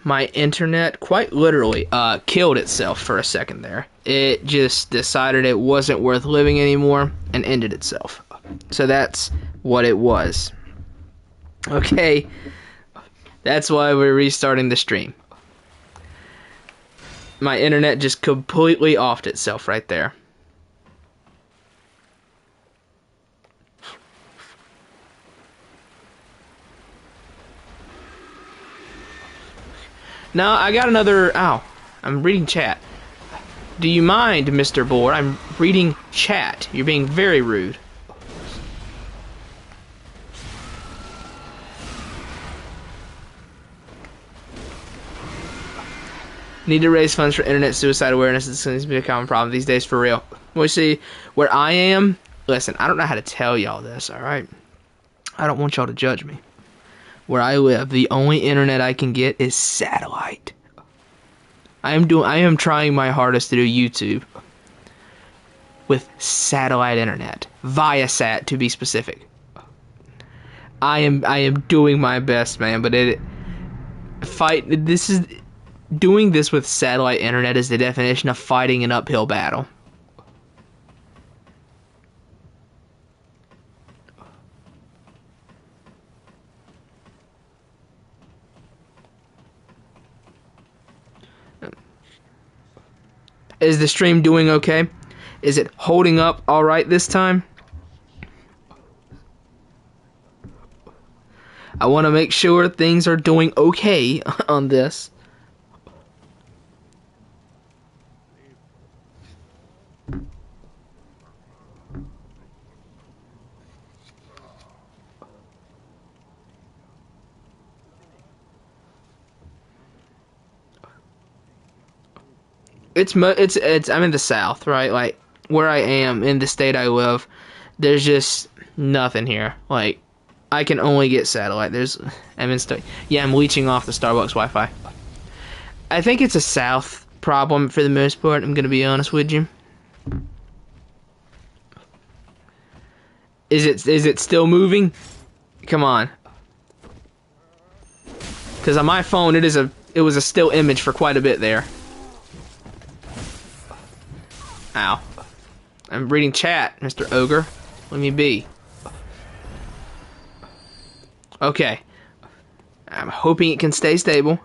My internet quite literally killed itself for a second there. It just decided it wasn't worth living anymore and ended itself. So that's what it was. Okay, that's why we're restarting the stream. My internet just completely offed itself right there. Now, I got another... Ow. I'm reading chat. Do you mind, Mr. Boar? I'm reading chat. You're being very rude. Need to raise funds for internet suicide awareness. This seems to be a common problem these days, for real. Well, see, where I am... Listen, I don't know how to tell y'all this, alright? I don't want y'all to judge me. Where I live, the only internet I can get is satellite. I am trying my hardest to do YouTube with satellite internet, Viasat to be specific. I am doing my best, man, but doing this with satellite internet is the definition of fighting an uphill battle. Is the stream doing okay? Is it holding up all right this time? I want to make sure things are doing okay on this. I'm in the South, right? Like, where I am, in the state I live, there's just nothing here. Like, I can only get satellite. I'm leeching off the Starbucks Wi-Fi. I think it's a South problem for the most part, I'm gonna be honest with you. Is it still moving? Come on. Because on my phone, it was a still image for quite a bit there. Ow. I'm reading chat, Mr. Ogre. Let me be. Okay. I'm hoping it can stay stable.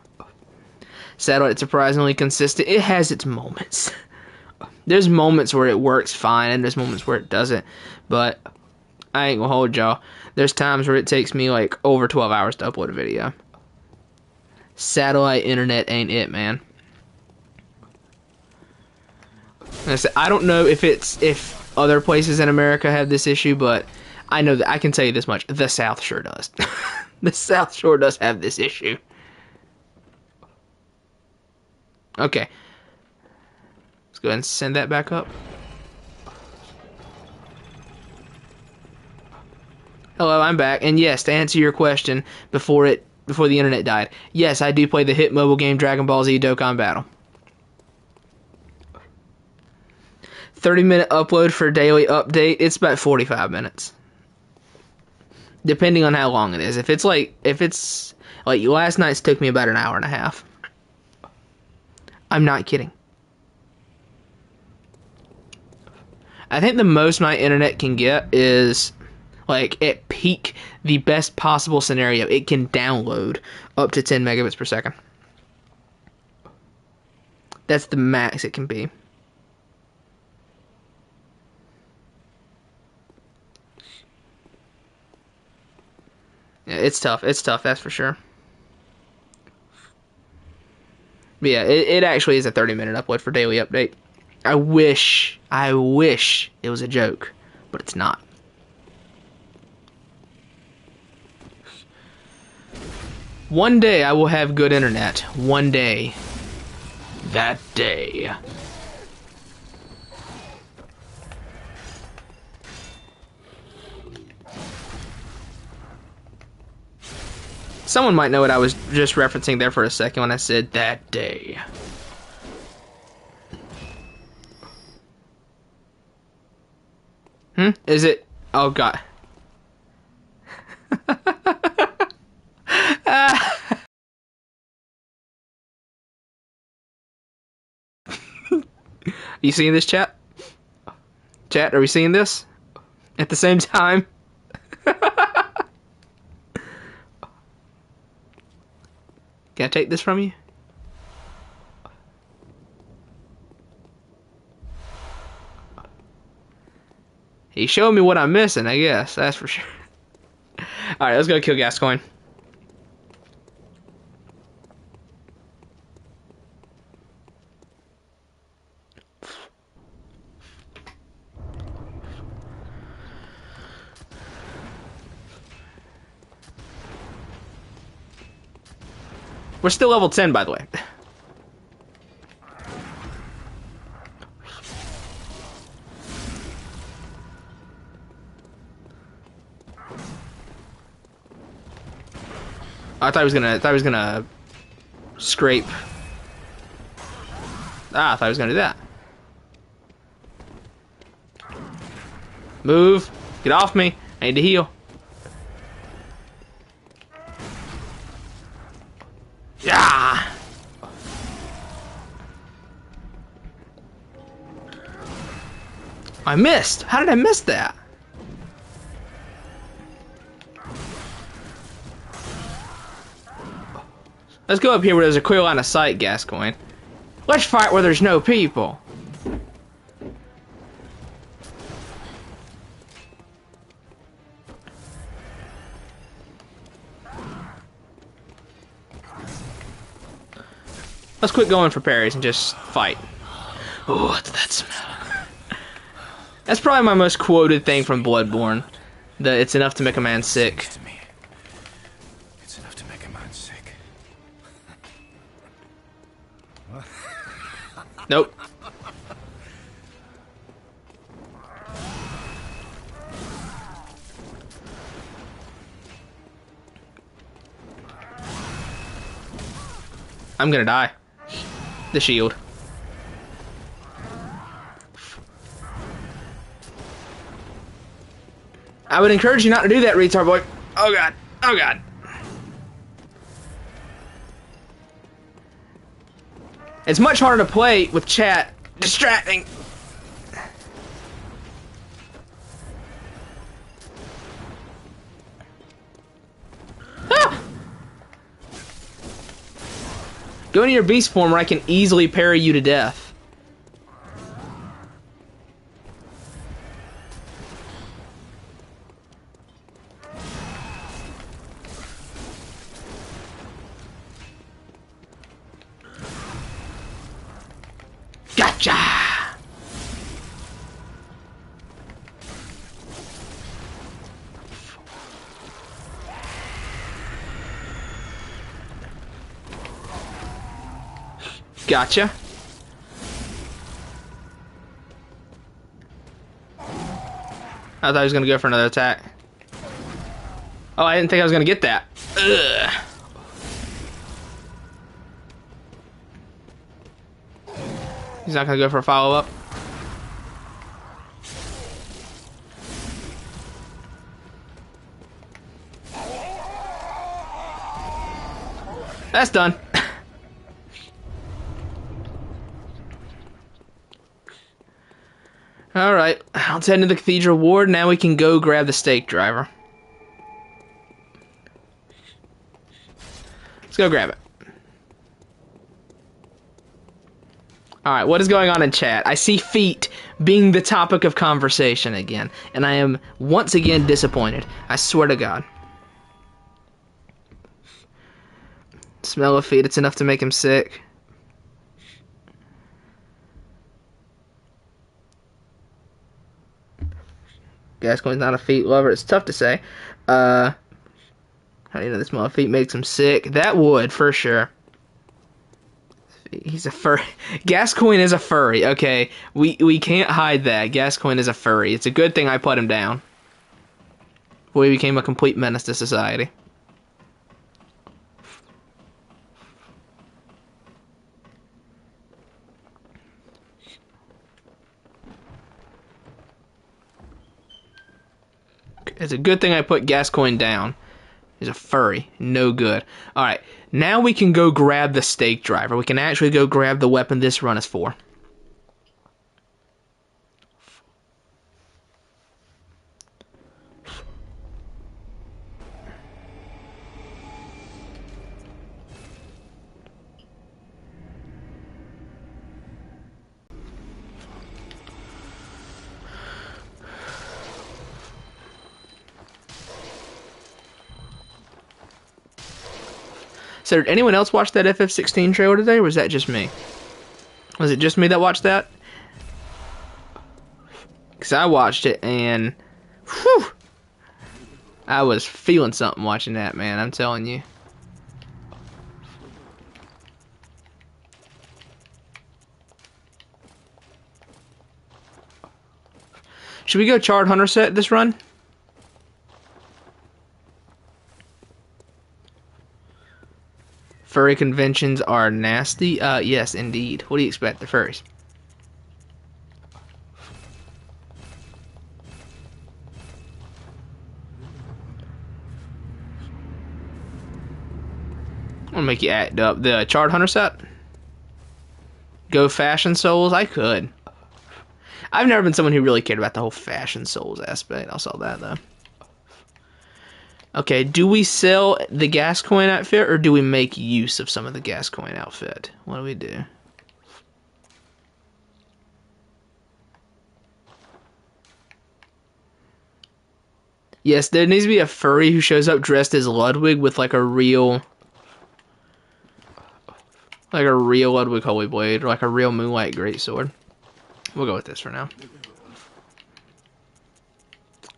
Satellite surprisingly consistent. It has its moments. There's moments where it works fine, and there's moments where it doesn't. But I ain't gonna hold y'all. There's times where it takes me like over 12 hours to upload a video. Satellite internet ain't it, man. I don't know if other places in America have this issue, but I know that I can tell you this much: the South sure does. The South sure does have this issue. Okay, let's go ahead and send that back up. Hello, I'm back, and yes, to answer your question, before the internet died, yes, I do play the hit mobile game Dragon Ball Z Dokkan Battle. 30-minute upload for daily update. It's about 45 minutes. Depending on how long it is. If it's like last night's took me about an hour and a half. I'm not kidding. I think the most my internet can get is, like, at peak, the best possible scenario, it can download up to 10 megabits per second. That's the max it can be. Yeah, it's tough. It's tough, that's for sure. But yeah, it actually is a 30-minute upload for daily update. I wish it was a joke, but it's not. One day I will have good internet. One day. That day. Someone might know what I was just referencing there for a second when I said that day. Is it? Oh, God. You seeing this, chat? Chat, are we seeing this? At the same time? Can I take this from you? He showed me what I'm missing, I guess. That's for sure. Alright, let's go kill Gascoigne. We're still level 10, by the way. I thought he was gonna scrape. I thought he was gonna do that. Move. Get off me. I need to heal. Yeah. I missed. How did I miss that? Let's go up here where there's a clear line of sight, Gascoigne. Let's fight where there's no people. Let's quit going for parries and just fight. Oh, what's that smell? That's probably my most quoted thing from Bloodborne. That it's enough to make a man sick. It's enough to make a man sick. Nope. I'm gonna die. The shield. I would encourage you not to do that, retard boy. Oh god. Oh god. It's much harder to play with chat distracting. Ah! Go into your beast form where I can easily parry you to death. Gotcha! Gotcha. I thought he was gonna go for another attack. Oh, I didn't think I was gonna get that. Ugh. He's not gonna go for a follow-up. That's done. Alright, let's head into the Cathedral Ward. Now we can go grab the stake driver. Let's go grab it. Alright, what is going on in chat? I see feet being the topic of conversation again, and I am once again disappointed. I swear to God. Smell of feet, it's enough to make him sick. Gascoigne's not a feet lover. It's tough to say. How do you know the smell of feet makes him sick? That would, for sure. He's a furry. Gascoigne is a furry, okay? We can't hide that. Gascoigne is a furry. It's a good thing I put him down. Before he became a complete menace to society. It's a good thing I put Gascoigne down. He's a furry. No good. Alright, now we can go grab the stake driver. We can actually go grab the weapon this run is for. So did anyone else watch that FF16 trailer today, or was that just me? Was it just me that watched that? Because I watched it, and whew, I was feeling something watching that, man. I'm telling you. Should we go Charred Hunter set this run? Furry conventions are nasty? Yes, indeed. What do you expect, the furries? I'm gonna make you act up. The Charred Hunter set? Go Fashion Souls? I could. I've never been someone who really cared about the whole Fashion Souls aspect. I saw that, though. Okay, do we sell the Gascoigne outfit, or do we make use of some of the Gascoigne outfit? What do we do? Yes, there needs to be a furry who shows up dressed as Ludwig with like a real Ludwig Holy Blade, or like a real Moonlight Greatsword. We'll go with this for now.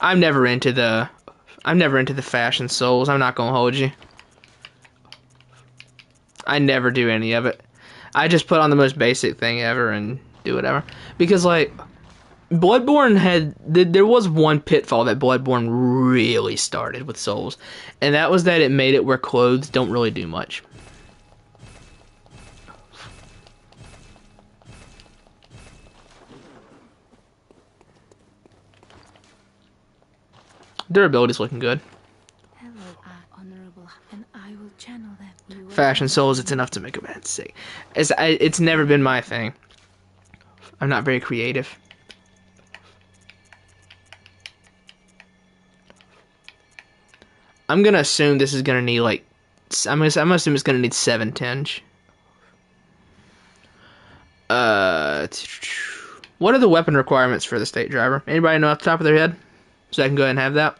I'm never into the Fashion Souls. I'm not gonna hold you. I never do any of it. I just put on the most basic thing ever and do whatever. Because like Bloodborne there was one pitfall that Bloodborne really started with Souls, and that was that it made it where clothes don't really do much. Durability's looking good. Hello, honorable, and I will channel them. Fashion Souls, it's enough to make a man sick. It's never been my thing. I'm not very creative. I'm gonna assume this is gonna need like I'm gonna assume it's gonna need 7 tinge. What are the weapon requirements for the state driver? Anybody know off the top of their head? So I can go ahead and have that.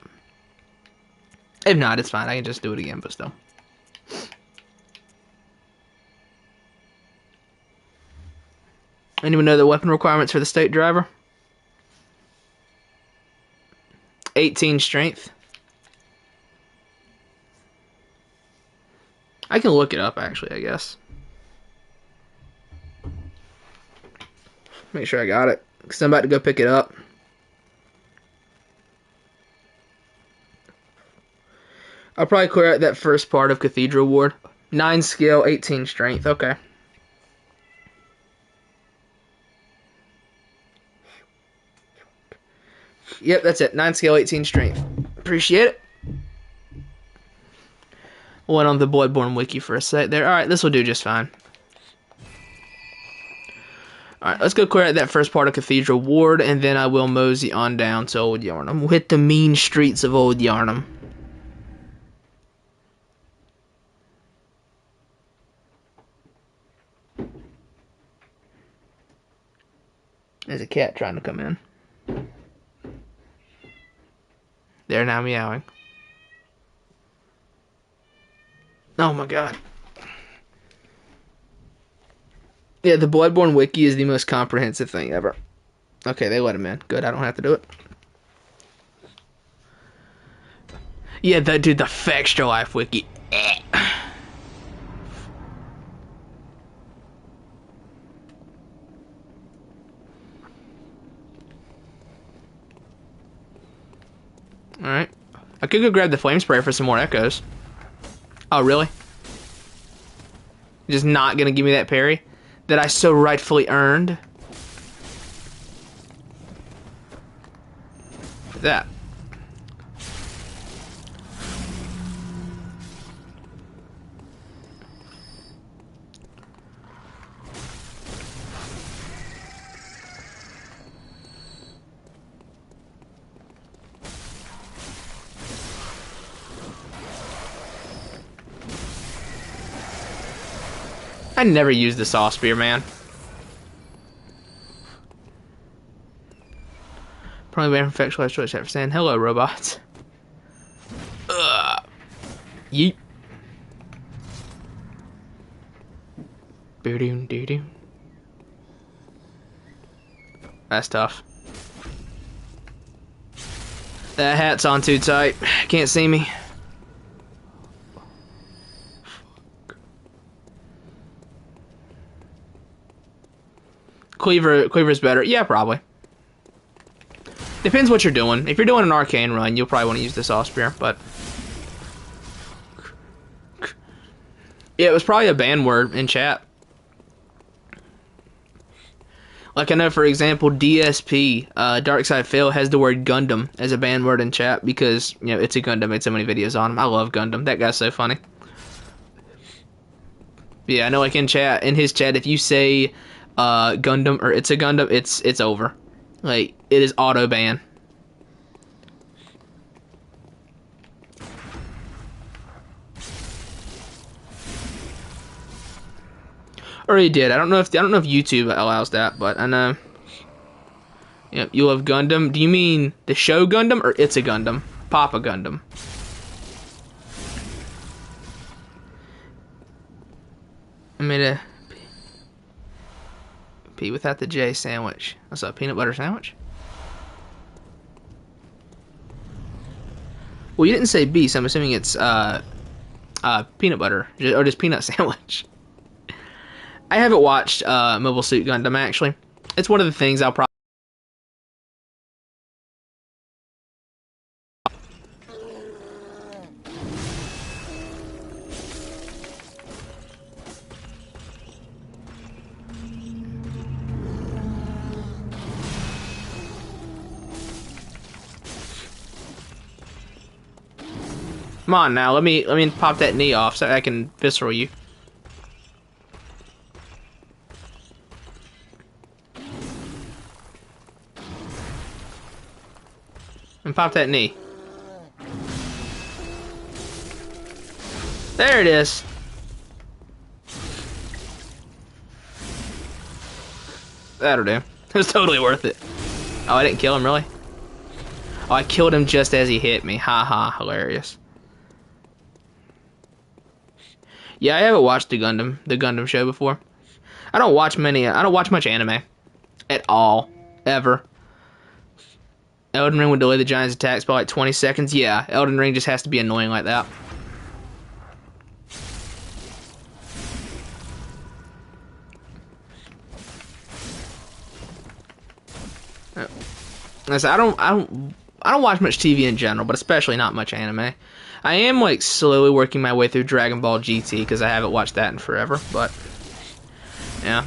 If not, it's fine. I can just do it again, but still. Anyone know the weapon requirements for the state driver? 18 strength. I can look it up, actually, I guess. Make sure I got it, because I'm about to go pick it up. I'll probably clear out that first part of Cathedral Ward. 9 skill, 18 strength. Okay. Yep, that's it. 9 skill, 18 strength. Appreciate it. Went on the Bloodborne wiki for a sec there. Alright, this will do just fine. Alright, let's go clear out that first part of Cathedral Ward, and then I will mosey on down to Old Yarnum. We'll hit the mean streets of Old Yarnum. There's a cat trying to come in. They're now meowing. Oh my god. Yeah, the Bloodborne wiki is the most comprehensive thing ever. Okay, they let him in. Good, I don't have to do it. Yeah, dude, the Extra Life wiki. Alright. I could go grab the flame spray for some more echoes. Oh, really? You're just not gonna give me that parry that I so rightfully earned? For that. I never use the Saw Spear, man. Probably waiting for Factual Choice after saying hello, robots. Yeet. That's tough. That hat's on too tight. Can't see me. Cleaver's better. Yeah, probably. Depends what you're doing. If you're doing an arcane run, you'll probably want to use this Saw Spear, but... Yeah, it was probably a ban word in chat. Like, I know, for example, DSP, Darkside Phil, has the word Gundam as a ban word in chat because, you know, it's a Gundam. Made so many videos on him. I love Gundam. That guy's so funny. Yeah, I know, like, in his chat, if you say Gundam or it's a Gundam, it's over. Like, it is auto ban. Or he did. I don't know if YouTube allows that, but I know. Yeah, you love Gundam. Do you mean the show Gundam or It's a Gundam? Papa Gundam. I made a P without the J sandwich. What's up, peanut butter sandwich? Well, you didn't say B, so I'm assuming it's peanut butter or just peanut sandwich. I haven't watched Mobile Suit Gundam, actually. It's one of the things I'll probably... Come on now, let me pop that knee off so I can visceral you. And pop that knee. There it is. That'll do. It was totally worth it. Oh, I didn't kill him, really? Oh, I killed him just as he hit me. Haha, hilarious. Yeah, I haven't watched the Gundam show before. I don't watch much anime. At all. Ever. Elden Ring would delay the Giants' attacks by like 20 seconds. Yeah, Elden Ring just has to be annoying like that. I don't watch much TV in general, but especially not much anime. I am like slowly working my way through Dragon Ball GT because I haven't watched that in forever. But yeah,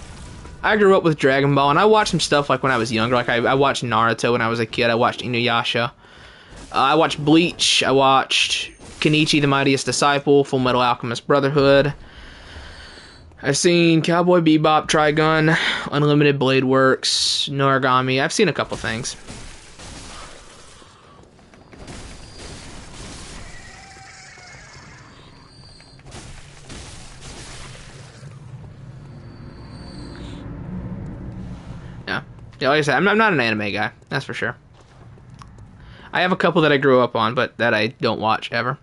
I grew up with Dragon Ball, and I watched some stuff like when I was younger. Like I watched Naruto when I was a kid. I watched Inuyasha. I watched Bleach. I watched Kenichi the Mightiest Disciple, Full Metal Alchemist Brotherhood. I've seen Cowboy Bebop, Trigun, Unlimited Blade Works, Noragami. I've seen a couple things. Yeah, like I said, I'm not an anime guy, that's for sure. I have a couple that I grew up on, but that I don't watch ever.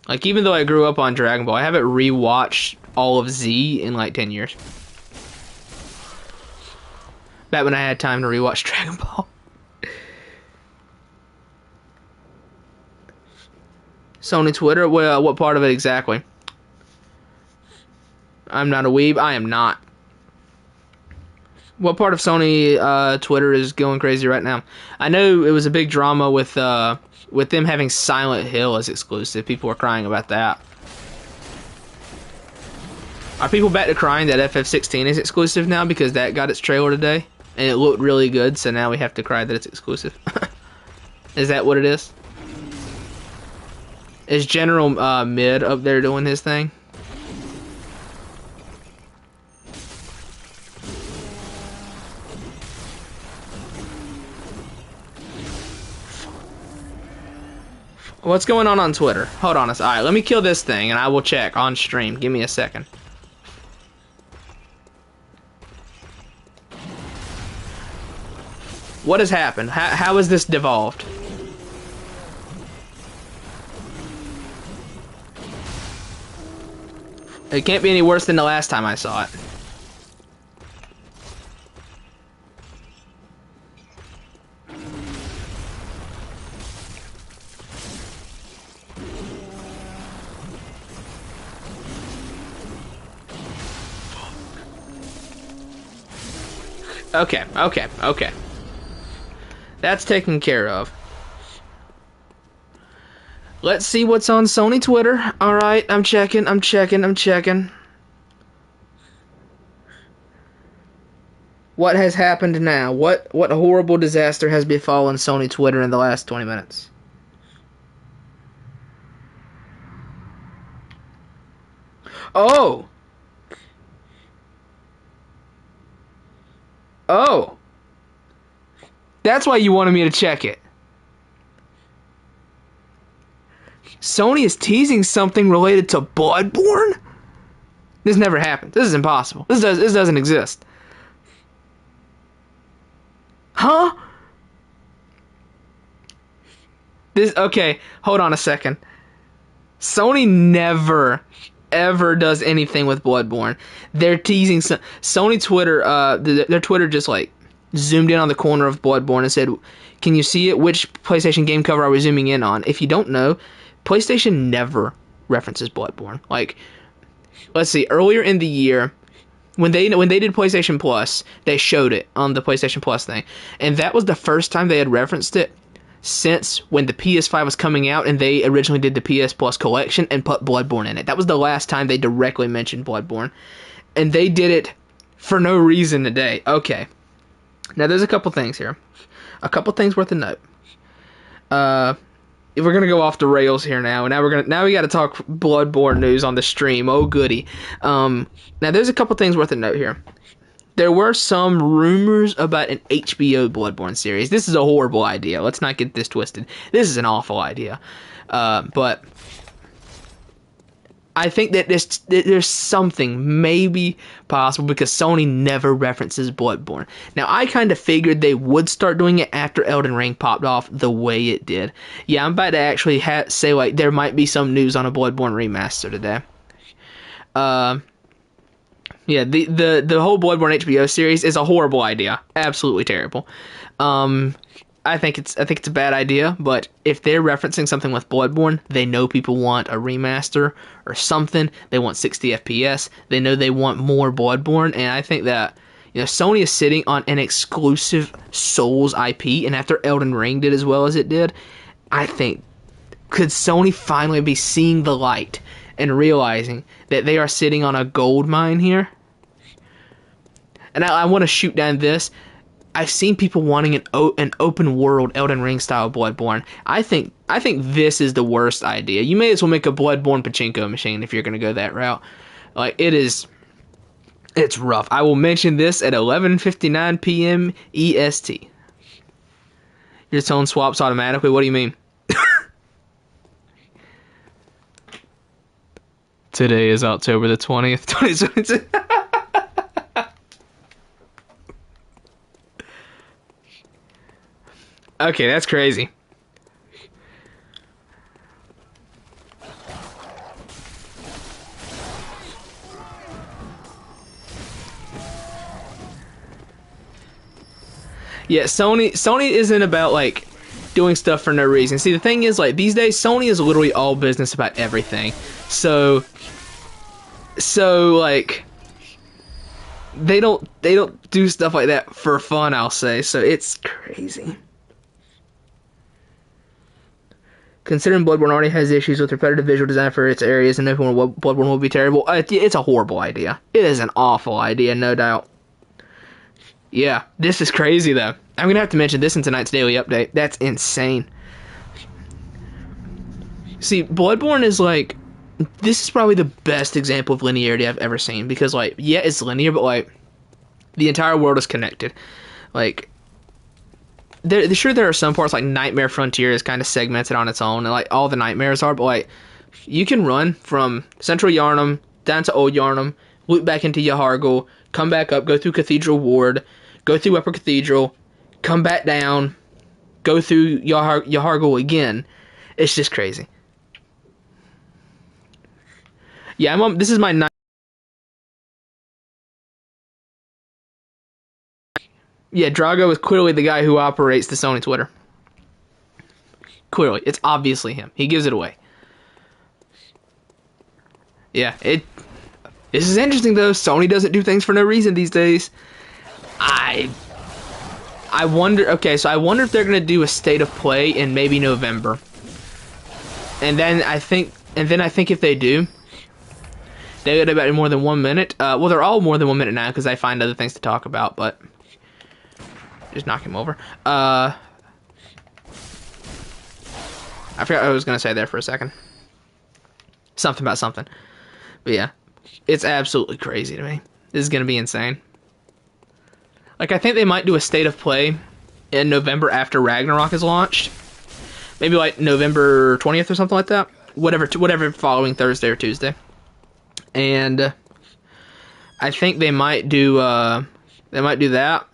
Like, even though I grew up on Dragon Ball, I haven't rewatched all of Z in like 10 years. Back when I had time to rewatch Dragon Ball. Sony Twitter? Well, what part of it exactly? I'm not a weeb. I am not. What part of Sony Twitter is going crazy right now? I know it was a big drama with them having Silent Hill as exclusive. People were crying about that. Are people back to crying that FF16 is exclusive now because that got its trailer today? And it looked really good, so now we have to cry that it's exclusive. Is that what it is? Is General Mid up there doing his thing? What's going on Twitter? Hold on. Alright, let me kill this thing and I will check on stream. Give me a second. What has happened? How has this devolved? It can't be any worse than the last time I saw it. Okay. That's taken care of. Let's see what's on Sony Twitter. Alright, I'm checking. What has happened now? What horrible disaster has befallen Sony Twitter in the last 20 minutes? Oh! Oh! That's why you wanted me to check it. Sony is teasing something related to Bloodborne? This never happened. This is impossible. This doesn't exist. Huh? Okay, hold on a second. Sony never ever does anything with Bloodborne. They're teasing Sony Twitter, their Twitter just like zoomed in on the corner of Bloodborne and said, "Can you see it? Which PlayStation game cover are we zooming in on?" If you don't know, PlayStation never references Bloodborne. Like, let's see, earlier in the year, when they did PlayStation Plus, they showed it on the PlayStation Plus thing, and that was the first time they had referenced it since when the PS5 was coming out, and they originally did the PS Plus collection and put Bloodborne in it. That was the last time they directly mentioned Bloodborne, and they did it for no reason today. Okay, now there's a couple things here, a couple things worth a note. We're gonna go off the rails here now. Now we got to talk Bloodborne news on the stream. Oh goody. Now there's a couple things worth a note here. There were some rumors about an HBO Bloodborne series. This is a horrible idea. Let's not get this twisted. This is an awful idea. But I think that there's something maybe possible because Sony never references Bloodborne. Now, I kind of figured they would start doing it after Elden Ring popped off the way it did. Yeah, I'm about to actually say, like, there might be some news on a Bloodborne remaster today. Yeah, the whole Bloodborne HBO series is a horrible idea. Absolutely terrible. I think it's a bad idea, but if they're referencing something with Bloodborne, they know people want a remaster or something. They want 60 FPS. They know they want more Bloodborne, and I think that, you know, Sony is sitting on an exclusive Souls IP, and after Elden Ring did as well as it did, I think, could Sony finally be seeing the light and realizing that they are sitting on a gold mine here? And I want to shoot down this. I've seen people wanting an open world Elden Ring style Bloodborne. I think this is the worst idea. You may as well make a Bloodborne pachinko machine if you're gonna go that route. Like, it's rough. I will mention this at 11:59 p.m. EST. Your tone swaps automatically. What do you mean? Today is October the 20th, 2022. Okay, that's crazy. Yeah, Sony isn't about, like, doing stuff for no reason. See, the thing is, like, these days, Sony is literally all business about everything. So like, they don't do stuff like that for fun, I'll say. So it's crazy. Considering Bloodborne already has issues with repetitive visual design for its areas, and everyone Bloodborne will be terrible. It's a horrible idea. It is an awful idea, no doubt. Yeah, this is crazy, though. I'm going to have to mention this in tonight's daily update. That's insane. See, Bloodborne is like... This is probably the best example of linearity I've ever seen. Because, like, yeah, it's linear, but, like, the entire world is connected. Like... There are some parts, like Nightmare Frontier is kind of segmented on its own, and like all the nightmares are, but like you can run from Central Yarnum down to Old Yarnum, loop back into Yahargul, come back up, go through Cathedral Ward, go through Upper Cathedral, come back down, go through Yahargul again. It's just crazy. Yeah, this is my Yeah, Drago is clearly the guy who operates the Sony Twitter. Clearly, it's obviously him. He gives it away. Yeah, this is interesting though. Sony doesn't do things for no reason these days. I wonder. Okay, so I wonder if they're gonna do a state of play in maybe November, and then I think if they do, they get about more than 1 minute. Well, they're all more than 1 minute now because I find other things to talk about. But just knock him over. I forgot what I was gonna say there for a second. Something about something. But yeah, it's absolutely crazy to me. This is gonna be insane. Like, I think they might do a state of play in November after Ragnarok is launched. Maybe like November 20th or something like that. Whatever following Thursday or Tuesday. And I think they might do that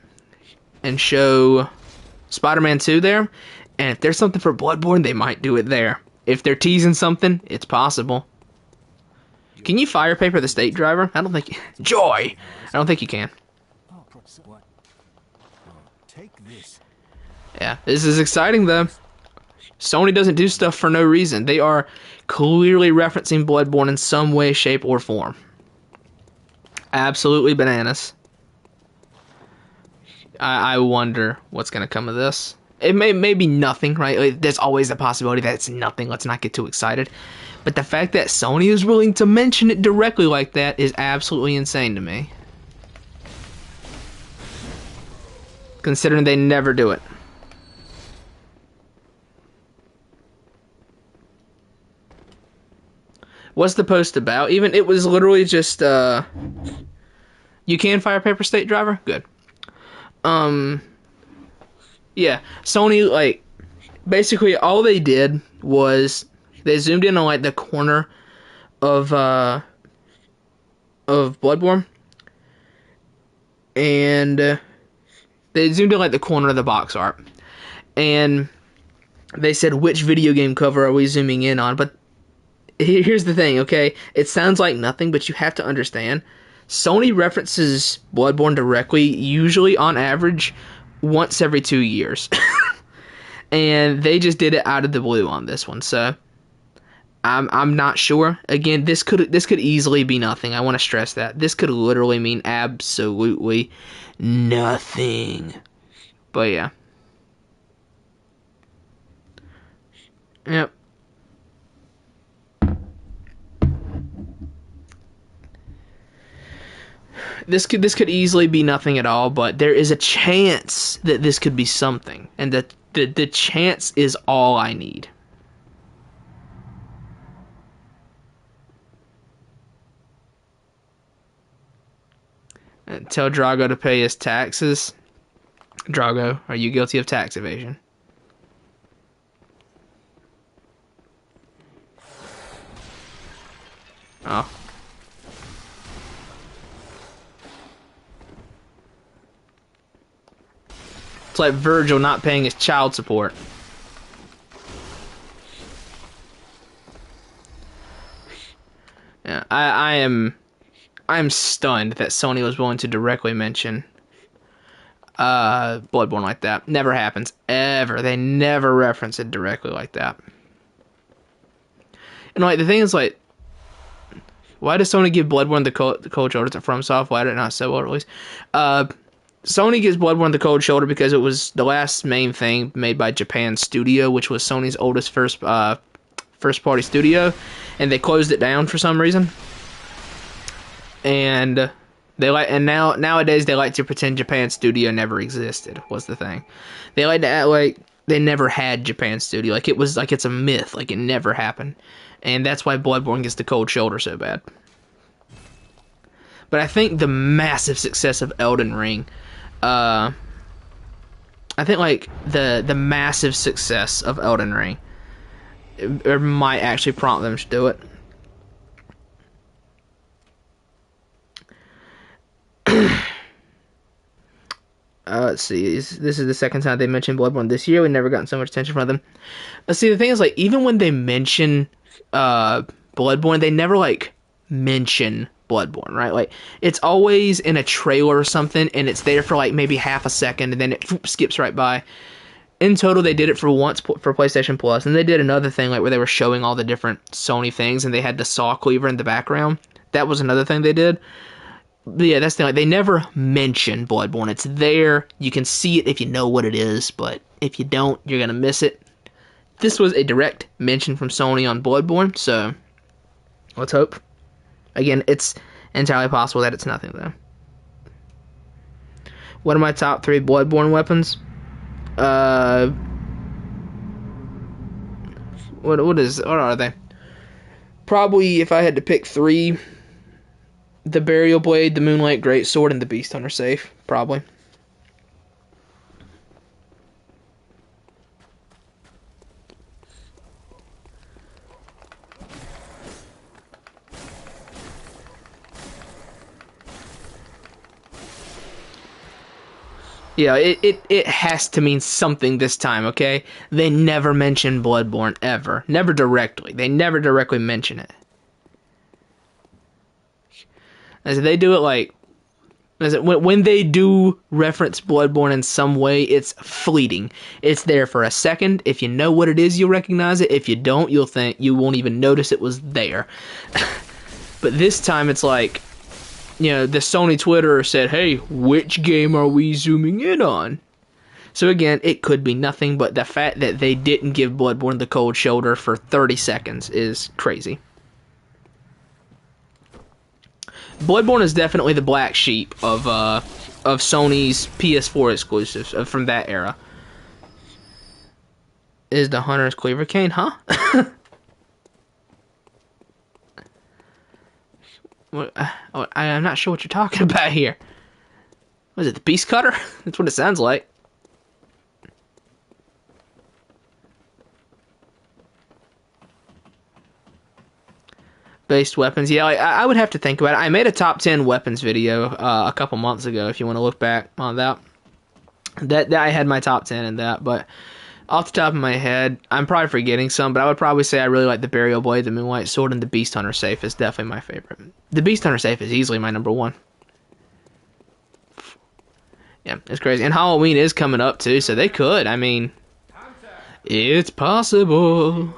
and show Spider-Man 2 there. And if there's something for Bloodborne, they might do it there. If they're teasing something, it's possible. Can you fire paper the state driver? I don't think... Joy! I don't think you can. What? Take this. Yeah, this is exciting though. Sony doesn't do stuff for no reason. They are clearly referencing Bloodborne in some way, shape, or form. Absolutely bananas. I wonder what's going to come of this. It may be nothing, right? Like, there's always a possibility that it's nothing. Let's not get too excited. But the fact that Sony is willing to mention it directly like that is absolutely insane to me. Considering they never do it. What's the post about? Even it was literally just you can fire paper state driver? Good. Yeah, Sony, like, basically all they did was they zoomed in on like the corner of Bloodborne, and they zoomed in like the corner of the box art, and they said, which video game cover are we zooming in on? But here's the thing, okay? It sounds like nothing, but you have to understand, Sony references Bloodborne directly, usually on average, once every 2 years. And they just did it out of the blue on this one, so I'm not sure. Again, this could easily be nothing. I want to stress that. This could literally mean absolutely nothing. But yeah. Yep. This could easily be nothing at all, but there is a chance that this could be something, and that the chance is all I need. Tell Drago to pay his taxes. Drago, are you guilty of tax evasion? Oh. It's like Virgil not paying his child support. Yeah, I am stunned that Sony was willing to directly mention Bloodborne like that. Never happens. Ever. They never reference it directly like that. And like the thing is, like, why does Sony give Bloodborne the cold shoulder to FromSoft? Why did it not so well release? Sony gives Bloodborne the cold shoulder because it was the last main thing made by Japan Studio, which was Sony's oldest first party studio, and they closed it down for some reason. And nowadays they like to pretend Japan Studio never existed. Was the thing. They like to act like they never had Japan Studio, like it's a myth, like it never happened. And that's why Bloodborne gets the cold shoulder so bad. But I think the massive success of Elden Ring, I think like the massive success of Elden Ring, it might actually prompt them to do it. Let's see. This is the second time they mentioned Bloodborne this year. We've never gotten so much attention from them. Let's see. The thing is, like, even when they mention Bloodborne, they never like mention Bloodborne, right? Like, it's always in a trailer or something, and it's there for like maybe half a second, and then it skips right by. In total, they did it for once for PlayStation Plus, and they did another thing like where they were showing all the different Sony things, and they had the saw cleaver in the background. That was another thing they did. But yeah, that's the thing. Like, they never mention Bloodborne. It's there. You can see it if you know what it is, but if you don't, you're gonna miss it. This was a direct mention from Sony on Bloodborne, so let's hope. Again, it's entirely possible that it's nothing, though. What are my top 3 Bloodborne weapons? What are they? Probably, if I had to pick 3, the Burial Blade, the Moonlight Greatsword, and the Beast Hunter Safe, probably. Yeah, it has to mean something this time, okay? They never mention Bloodborne, ever. Never directly. They never directly mention it. As they do it like... when they do reference Bloodborne in some way, it's fleeting. It's there for a second. If you know what it is, you'll recognize it. If you don't, you won't even notice it was there. But this time, it's like... You know, the Sony Twitter said, hey, which game are we zooming in on? So again, it could be nothing, but the fact that they didn't give Bloodborne the cold shoulder for 30 seconds is crazy. Bloodborne is definitely the black sheep of Sony's PS4 exclusives from that era. Is the Hunter's Cleaver Cane, huh? I'm not sure what you're talking about here. What is it, the Beast Cutter? That's what it sounds like. Based weapons, yeah, I would have to think about it. I made a top 10 weapons video a couple months ago, if you want to look back on that. That I had my top 10 in that, but off the top of my head, I'm probably forgetting some, but I would probably say I really like the Burial Blade, the Moonlight Sword, and the Beast Hunter Safe is definitely my favorite. The Beast Hunter Safe is easily my number 1. Yeah, it's crazy. And Halloween is coming up, too, so they could. I mean, it's possible.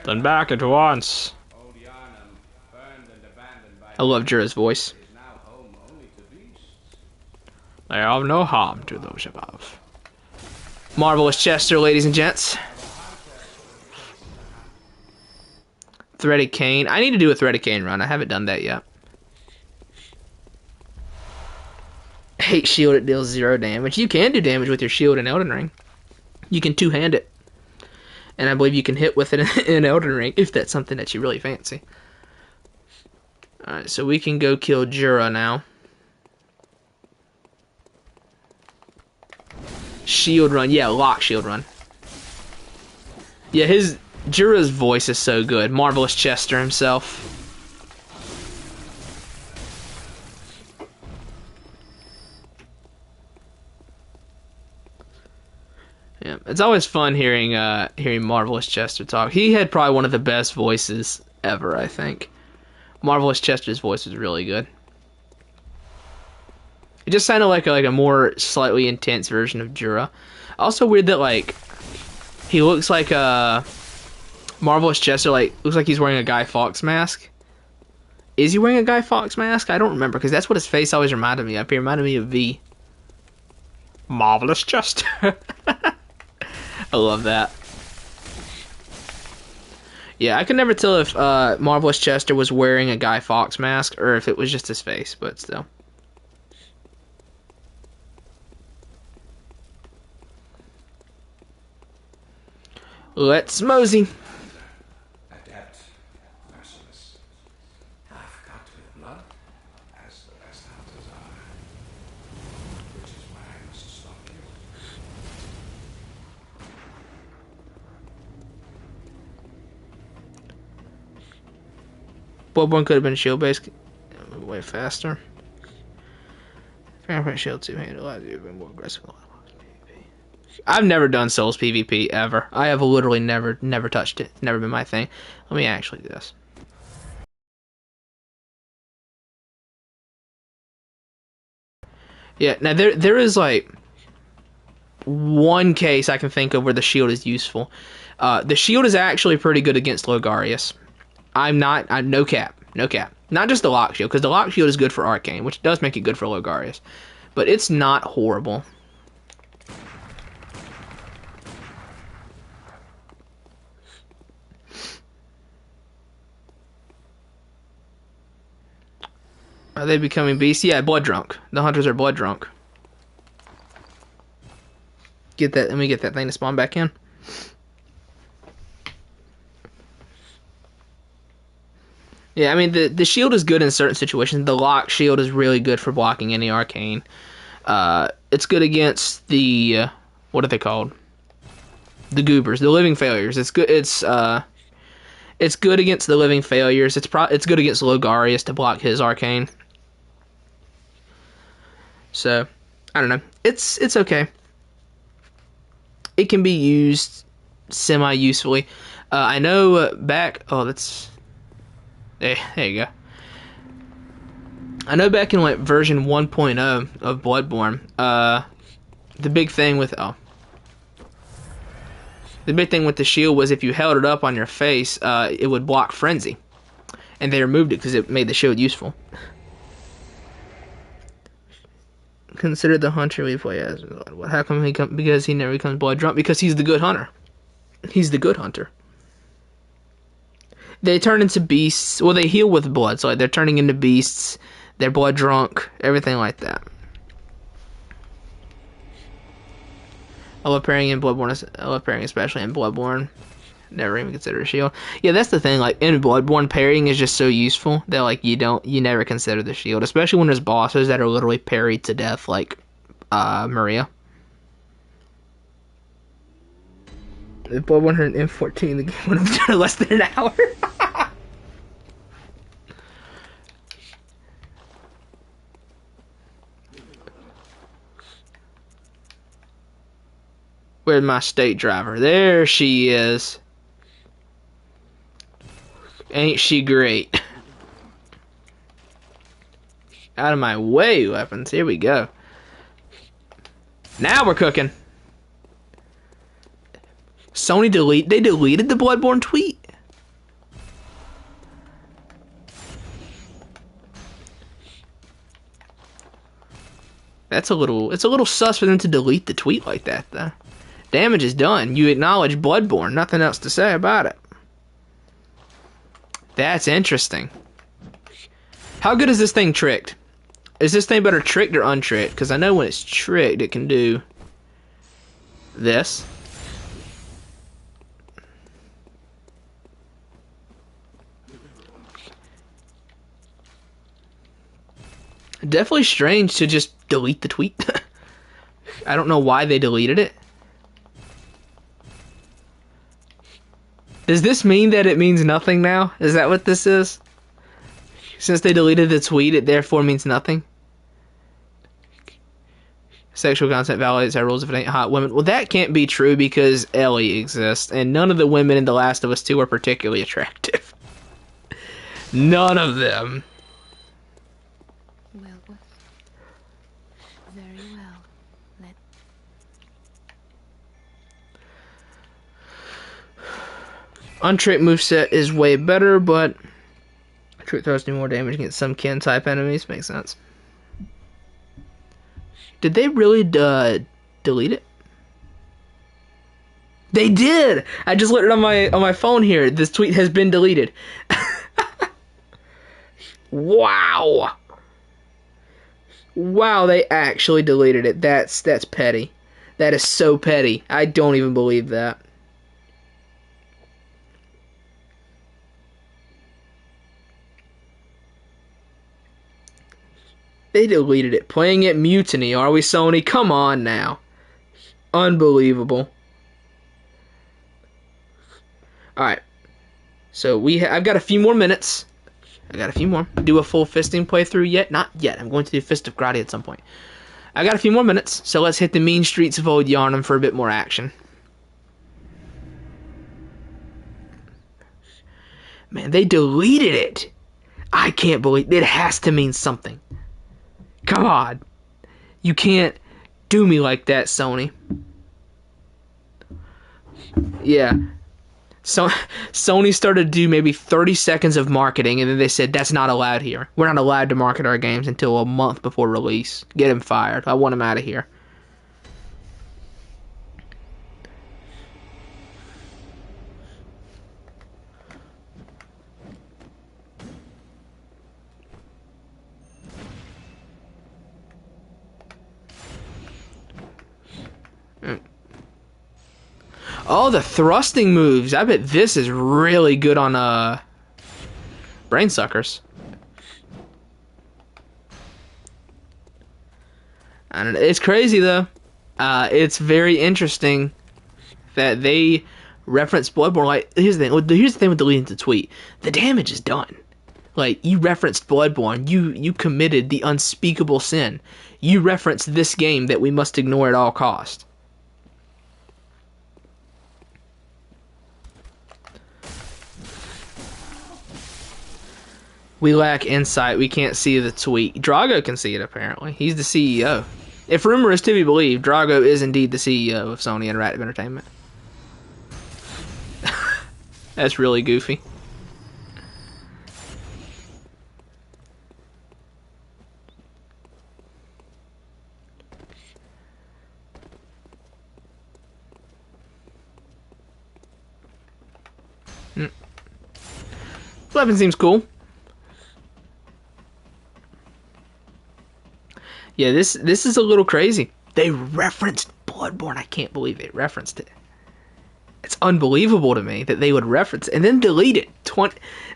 Done back at once. I love Jura's voice. They have no harm to those above. Marvelous Chester, ladies and gents. Threaded Cane. I need to do a Threaded Cane run. I haven't done that yet. Hate shield, it deals 0 damage. You can do damage with your shield in Elden Ring. You can two-hand it. And I believe you can hit with it in Elden Ring, if that's something that you really fancy. Alright, so we can go kill Jura now. Shield run. Yeah, lock shield run. Yeah, Jura's voice is so good. Marvelous Chester himself. Yeah, it's always fun hearing Marvelous Chester talk. He had probably one of the best voices ever, I think. Marvelous Chester's voice was really good. It just sounded like a more slightly intense version of Jura. Also weird that like he looks like Marvelous Chester looks like he's wearing a Guy Fawkes mask. Is he wearing a Guy Fawkes mask? I don't remember because that's what his face always reminded me of. He reminded me of V. Marvelous Chester. I love that. Yeah, I could never tell if Marvelous Chester was wearing a Guy Fawkes mask or if it was just his face, but still. Let's mosey. Adept, merciless. I've got with blood, as the best hunters are. Which is why I must stop you. Bloodborne could have been shield based way faster. Shield 2-handed allows you to be more aggressive. I've never done Souls PvP ever. I have literally never touched it. Never been my thing. Let me actually do this. Yeah, now there is like one case I can think of where the shield is useful. The shield is actually pretty good against Logarius. I'm no cap, no cap. Not just the lock shield, because the lock shield is good for Arcane, which does make it good for Logarius. But it's not horrible. Are they becoming beasts? Yeah, blood drunk. The hunters are blood drunk. Get that. Let me get that thing to spawn back in. Yeah, I mean the shield is good in certain situations. The lock shield is really good for blocking any arcane. It's good against the what are they called? The goobers, the living failures. It's good. It's good against the living failures. It's good against Logarius to block his arcane. So, I don't know. It's okay. It can be used semi-usefully. I know back... Oh, that's... There you go. I know back in like version 1.0 of Bloodborne, the big thing with... Oh. The big thing with the shield was if you held it up on your face, it would block Frenzy. And they removed it because it made the shield useful. Consider the hunter we play as. How come he come? Because he never becomes blood drunk. Because he's the good hunter. He's the good hunter. They turn into beasts. Well, they heal with blood, so like they're turning into beasts. They're blood drunk. Everything like that. I love parrying in Bloodborne. I love parrying especially in Bloodborne. Never even consider a shield. Yeah, that's the thing. Like in Bloodborne, parrying is just so useful that like you never consider the shield, especially when there's bosses that are literally parried to death, like Maria. If Bloodborne had an M14, the game would have done in less than an hour. Where's my state driver? There she is. Ain't she great? Out of my way, weapons. Here we go. Now we're cooking. Sony they deleted the Bloodborne tweet. It's a little sus for them to delete the tweet like that, though. Damage is done. You acknowledge Bloodborne. Nothing else to say about it. That's interesting. How good is this thing tricked? Is this thing better tricked or untricked? Because I know when it's tricked, it can do this. Definitely strange to just delete the tweet. I don't know why they deleted it. Does this mean that it means nothing now? Is that what this is? Since they deleted the tweet, it therefore means nothing? Sexual content validates our rules if it ain't hot women. Well, that can't be true because Ellie exists, and none of the women in The Last of Us 2 are particularly attractive. None of them. Well, very well. Untricked moveset is way better, but trick throws do more damage against some kin type enemies. Makes sense. Did they really delete it? They did! I just looked it on my phone here. This tweet has been deleted. Wow! Wow, they actually deleted it. That's petty. That is so petty. I don't even believe that. They deleted it. Playing it mutiny. Are we, Sony? Come on now. Unbelievable. Alright. So I've got a few more minutes. I got a few more. Do a full fisting playthrough yet? Not yet. I'm going to do Fist of Grati at some point. I got a few more minutes, so let's hit the mean streets of Old Yarnum for a bit more action. Man, they deleted it. I can't believe it. Has to mean something. Come on. You can't do me like that, Sony. Yeah. So Sony started to do maybe 30 seconds of marketing, and then they said, that's not allowed here. We're not allowed to market our games until a month before release. Get him fired. I want him out of here. Oh, the thrusting moves. I bet this is really good on brain suckers. I don't know. It's crazy though. It's very interesting that they reference Bloodborne. Like, here's the thing. Here's the thing with deleting the tweet. The damage is done. Like, you referenced Bloodborne. You committed the unspeakable sin. You referenced this game that we must ignore at all cost. We lack insight. We can't see the tweet. Drago can see it, apparently. He's the CEO. If rumor is to be believed, Drago is indeed the CEO of Sony Interactive Entertainment. That's really goofy. Weapon seems cool. Yeah, this is a little crazy. They referenced Bloodborne. I can't believe they referenced it. It's unbelievable to me that they would reference it and then delete it.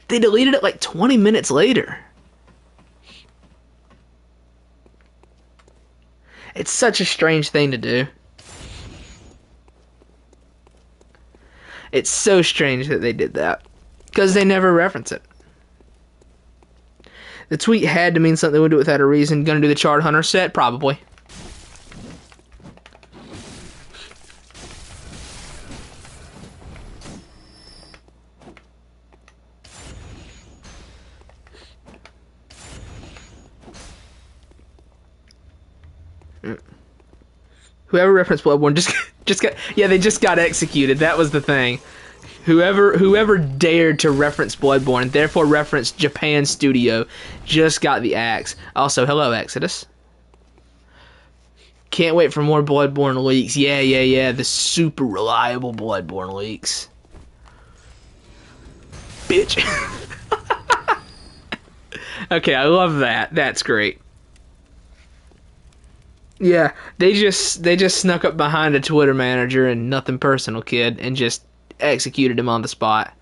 They deleted it like 20 minutes later. It's such a strange thing to do. It's so strange that they did that. Because they never reference it. The tweet had to mean something. They would do it without a reason. Gonna do the Chart Hunter set? Probably. Whoever referenced Bloodborne they just got executed. That was the thing. Whoever dared to reference Bloodborne and therefore referenced Japan Studio just got the axe. Also, hello Exodus. Can't wait for more Bloodborne leaks. Yeah. The super reliable Bloodborne leaks. Bitch. Okay, I love that. That's great. Yeah, they just snuck up behind a Twitter manager and nothing personal, kid, and just executed him on the spot.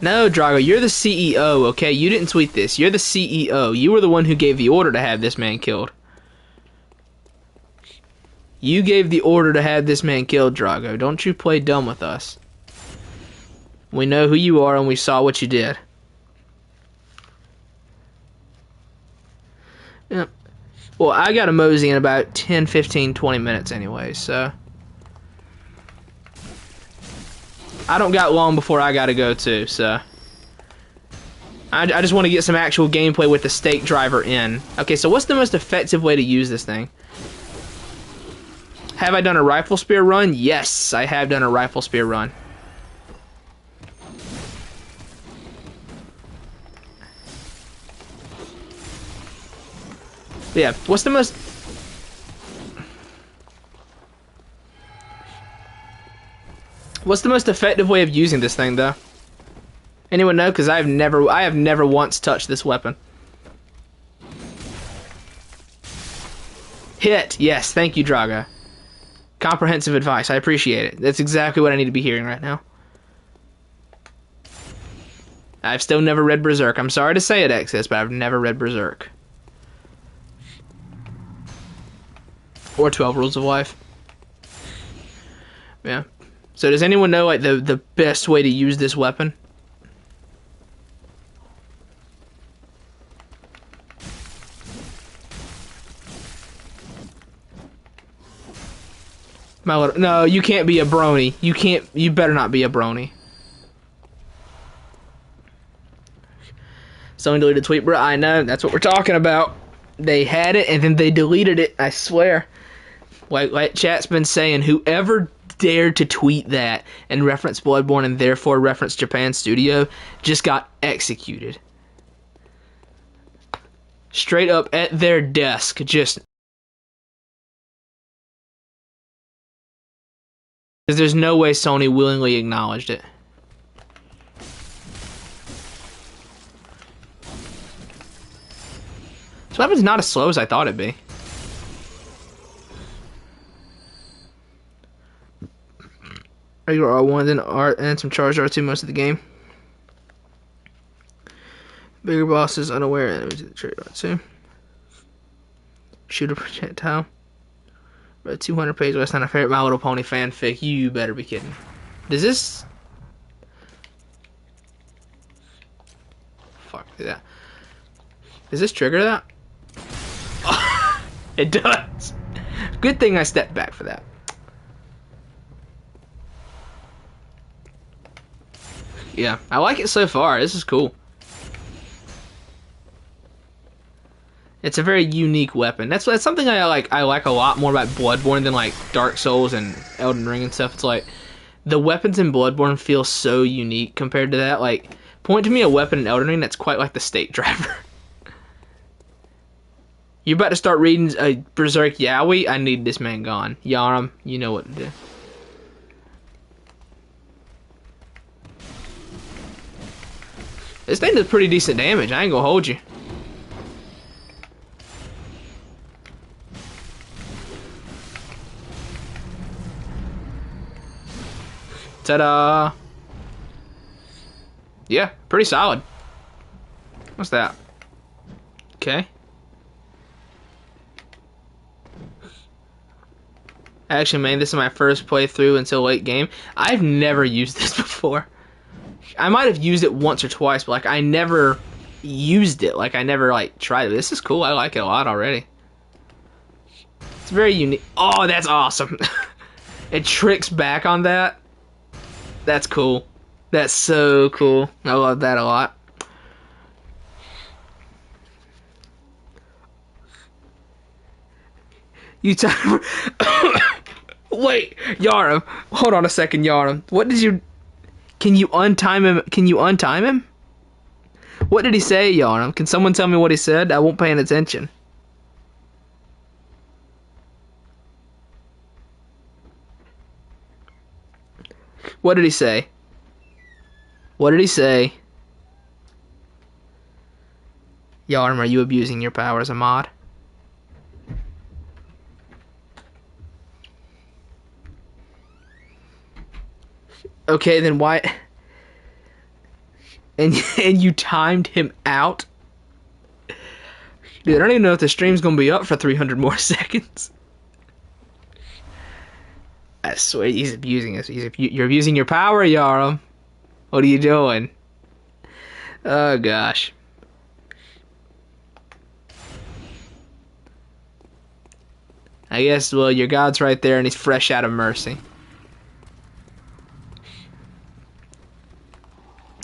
No, Drago, you're the CEO, okay? You didn't tweet this. You're the CEO. You were the one who gave the order to have this man killed. You gave the order to have this man killed, Drago. Don't you play dumb with us. We know who you are and we saw what you did. Yeah. Well, I got a mosey in about 10, 15, 20 minutes anyway, so... I don't got long before I gotta go too, so... I just want to get some actual gameplay with the stake driver in. Okay, so what's the most effective way to use this thing? Have I done a rifle spear run? Yes, I have done a rifle spear run. Yeah, what's the most... What's the most effective way of using this thing, though? Anyone know? Because I have never once touched this weapon. Hit! Yes, thank you, Draga. Comprehensive advice. I appreciate it. That's exactly what I need to be hearing right now. I've still never read Berserk. I'm sorry to say it, Exis, but I've never read Berserk. Or 12 Rules of Life. Yeah. So does anyone know like the best way to use this weapon? No, you can't be a brony. You better not be a brony. Someone deleted a tweet, bro. I know. That's what we're talking about. They had it, and then they deleted it. I swear. Like chat's been saying, whoever dared to tweet that and reference Bloodborne and therefore reference Japan Studio just got executed. Straight up at their desk, just... Because there's no way Sony willingly acknowledged it. This weapon's not as slow as I thought it'd be. Regular R1, then R, and some charged R2 most of the game. Bigger bosses, unaware enemies of the trade R2. Shooter projectile. Read 200 pages last night. I favorite My Little Pony fanfic. You better be kidding. Does this... Fuck, do that. Does this trigger that? It does. Good thing I stepped back for that. Yeah, I like it so far. This is cool. It's a very unique weapon. That's something I like. I like a lot more about Bloodborne than like Dark Souls and Elden Ring and stuff. It's like the weapons in Bloodborne feel so unique compared to that. Like, point to me a weapon in Elden Ring that's quite like the State Driver. You're about to start reading Berserk Yowie. I need this man gone. Yarum, you know what to do. This thing does pretty decent damage. I ain't gonna hold you. Ta-da! Yeah, pretty solid. What's that? Okay. Actually, man, this is my first playthrough until late game. I've never used this before. I might have used it once or twice, but like I never used it. Like I never like tried it. This is cool. I like it a lot already. It's very unique. Oh, that's awesome. It tricks back on that. That's cool. That's so cool. I love that a lot. You time. Wait, Yarum. Hold on a second, Yarum. What did you... Can you untime him? Can you untime him? What did he say, Yarum? Can someone tell me what he said? I won't pay any attention. What did he say? What did he say? Yarum, are you abusing your power as a mod? Okay, then why... And you timed him out? Dude, I don't even know if the stream's gonna be up for 300 more seconds. I swear, he's abusing us. You're abusing your power, Yarum. What are you doing? Oh, gosh. I guess, well, your god's right there, and he's fresh out of mercy.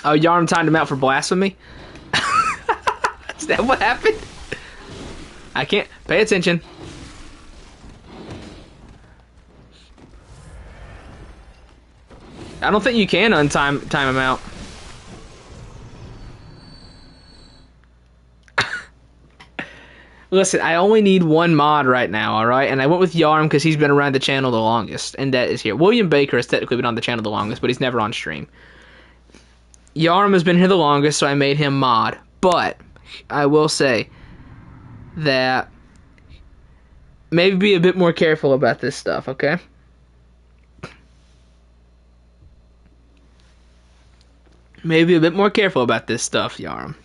Oh, Yarum timed him out for blasphemy? Is that what happened? I can't... Pay attention. I don't think you can time him out. Listen, I only need one mod right now, alright? And I went with Yarum because he's been around the channel the longest. And that is here. William Baker has technically been on the channel the longest, but he's never on stream. Yarum has been here the longest, so I made him mod. But I will say that maybe be a bit more careful about this stuff, okay? Maybe a bit more careful about this stuff, Yarum.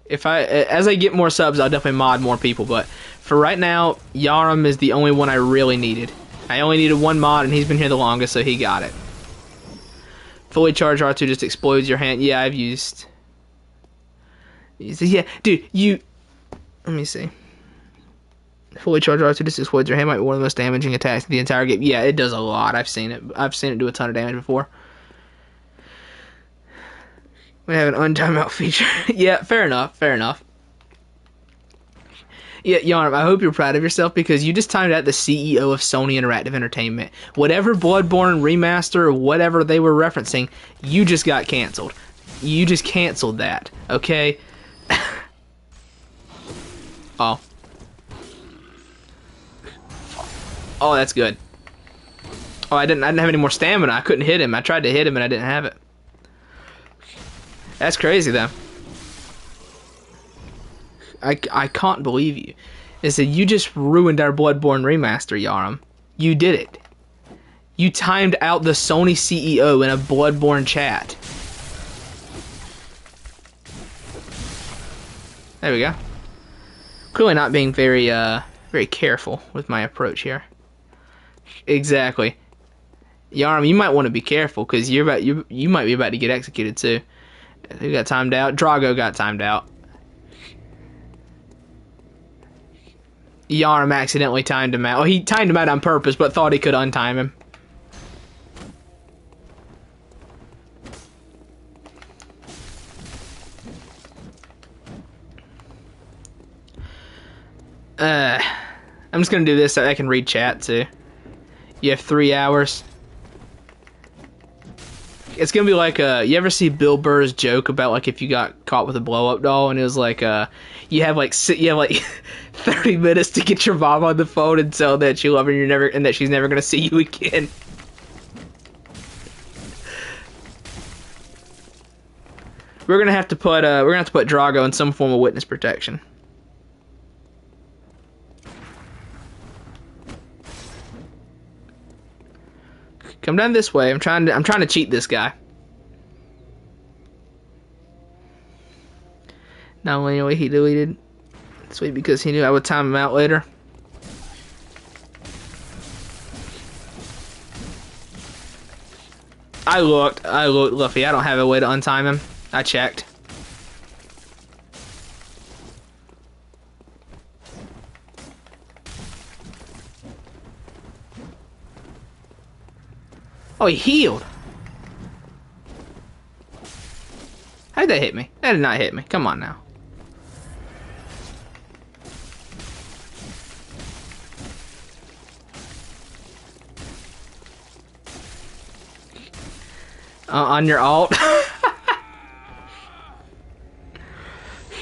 As I get more subs, I'll definitely mod more people, but for right now, Yarum is the only one I really needed. I only needed one mod, and he's been here the longest, so he got it. Fully charged R2 just explodes your hand. Yeah, I've used... Yeah, dude, you... Let me see. Fully charged R2 explodes your hand might be one of the most damaging attacks in the entire game. Yeah, it does a lot. I've seen it. I've seen it do a ton of damage before. We have an untimeout feature. Yeah, fair enough. Fair enough. Yeah, Yarn, I hope you're proud of yourself because you just timed out the CEO of Sony Interactive Entertainment. Whatever Bloodborne remaster or whatever they were referencing, you just got canceled. You just canceled that, okay? Oh. Oh, that's good. Oh, I didn't have any more stamina. I couldn't hit him. I tried to hit him and I didn't have it. That's crazy, though. I can't believe you. They said, you just ruined our Bloodborne remaster, Yarum. You did it. You timed out the Sony CEO in a Bloodborne chat. There we go. Clearly not being very, very careful with my approach here. Exactly. Yarum, you might want to be careful, because you might be about to get executed, too. Who got timed out? Drago got timed out. Yarm accidentally timed him out. Well, he timed him out on purpose, but thought he could untime him. I'm just gonna do this so I can read chat too. You have 3 hours. It's gonna be like you ever see Bill Burr's joke about like if you got caught with a blow up doll and it was like you have like 30 minutes to get your mom on the phone and tell that you love her and that she's never gonna see you again. We're gonna have to put Drago in some form of witness protection. Come down this way. I'm trying to cheat this guy. Not only anyway he deleted. Sweet, because he knew I would time him out later. I looked, Luffy. I don't have a way to untime him. I checked. Oh, he healed. How did that hit me? That did not hit me. Come on now. On your alt.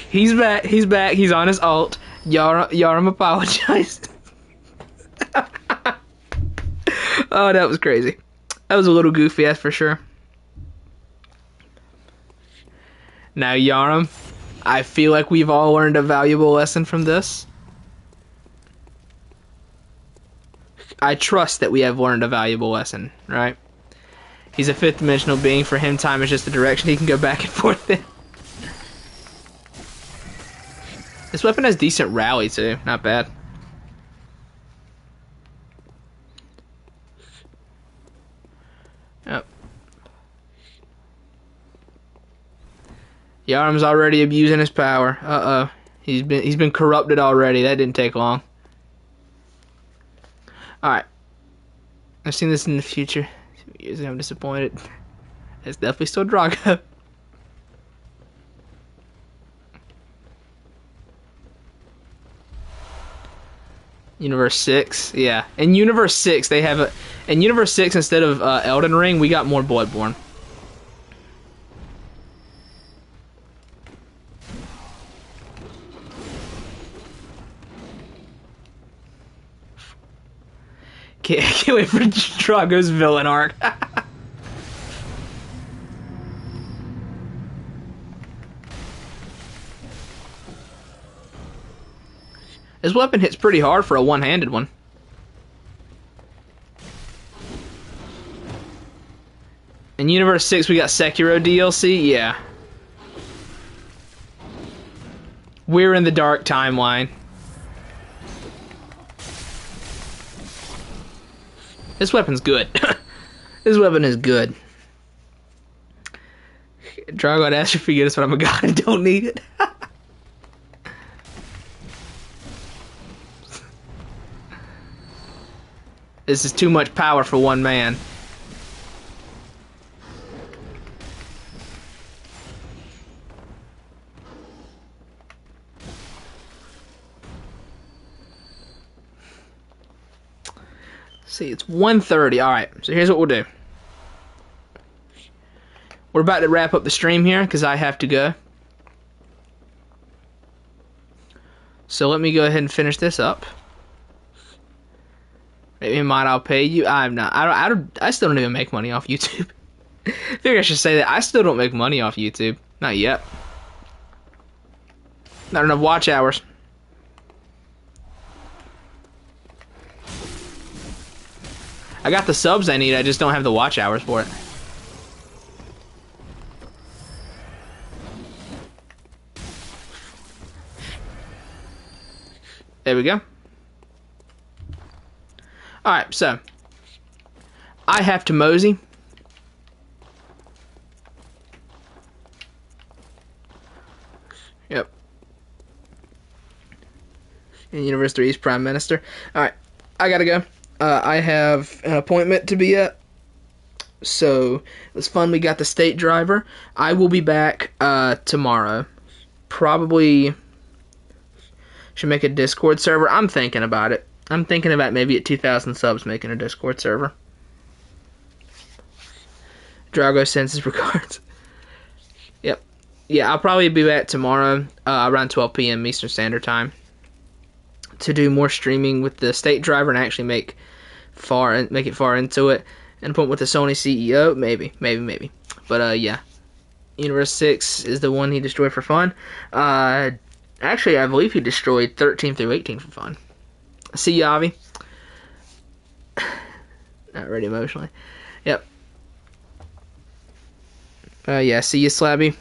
He's back. He's back. He's on his alt. Yarum apologized. Oh, that was crazy. That was a little goofy, that's for sure. Now, Yarum, I feel like we've all learned a valuable lesson from this. I trust that we have learned a valuable lesson, right? He's a fifth-dimensional being. For him, time is just a direction he can go back and forth in. This weapon has decent rally, too. Not bad. Yep. Yarm's already abusing his power. Uh-oh. He's been corrupted already. That didn't take long. Alright. I've seen this in the future. Years ago, I'm disappointed. It's definitely still Drago. Universe 6, yeah. In Universe 6, they have a... In Universe 6, instead of Elden Ring, we got more Bloodborne. Can't wait for Drago's villain arc. His weapon hits pretty hard for a one-handed one. In Universe 6, we got Sekiro DLC? Yeah. We're in the dark timeline. This weapon's good. This weapon is good. Drago, I'd ask you for forgiveness, but I'm a god and don't need it. This is too much power for one man. See, it's 1:30. Alright, so here's what we'll do. We're about to wrap up the stream here because I have to go. So let me go ahead and finish this up. Maybe I'll pay you. I'm not. I still don't even make money off YouTube. I figure I should say that. I still don't make money off YouTube. Not yet. Not enough watch hours. I got the subs I need, I just don't have the watch hours for it. There we go. Alright, so I have to mosey. Yep. In Universe 3's Prime Minister. Alright, I gotta go. I have an appointment to be at. So, it was fun. We got the state driver. I will be back tomorrow. Probably should make a Discord server. I'm thinking about it. I'm thinking about maybe at 2,000 subs making a Discord server. Drago sends his regards. Yep. Yeah, I'll probably be back tomorrow around 12 p.m. Eastern Standard Time to do more streaming with the state driver and actually make it far into it. And put with the Sony CEO, maybe. But yeah, Universe 6 is the one he destroyed for fun. Actually, I believe he destroyed 13 through 18 for fun. See you, Avi. Not ready emotionally. Yep. Yeah, see you, Slabby.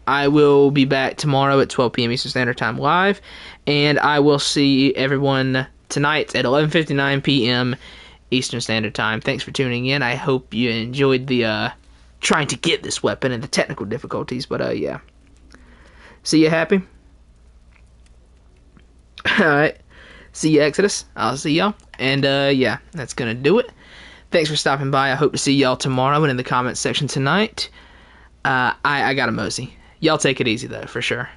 I will be back tomorrow at 12 p.m. Eastern Standard Time live, and I will see everyone tonight at 11:59 p.m. Eastern Standard Time. Thanks for tuning in. I hope you enjoyed the trying to get this weapon and the technical difficulties, but yeah. See you, Happy? Alright. See you, Exodus. I'll see y'all. And yeah, that's gonna do it. Thanks for stopping by. I hope to see y'all tomorrow and in the comments section tonight. I got a mosey. Y'all take it easy, though, for sure.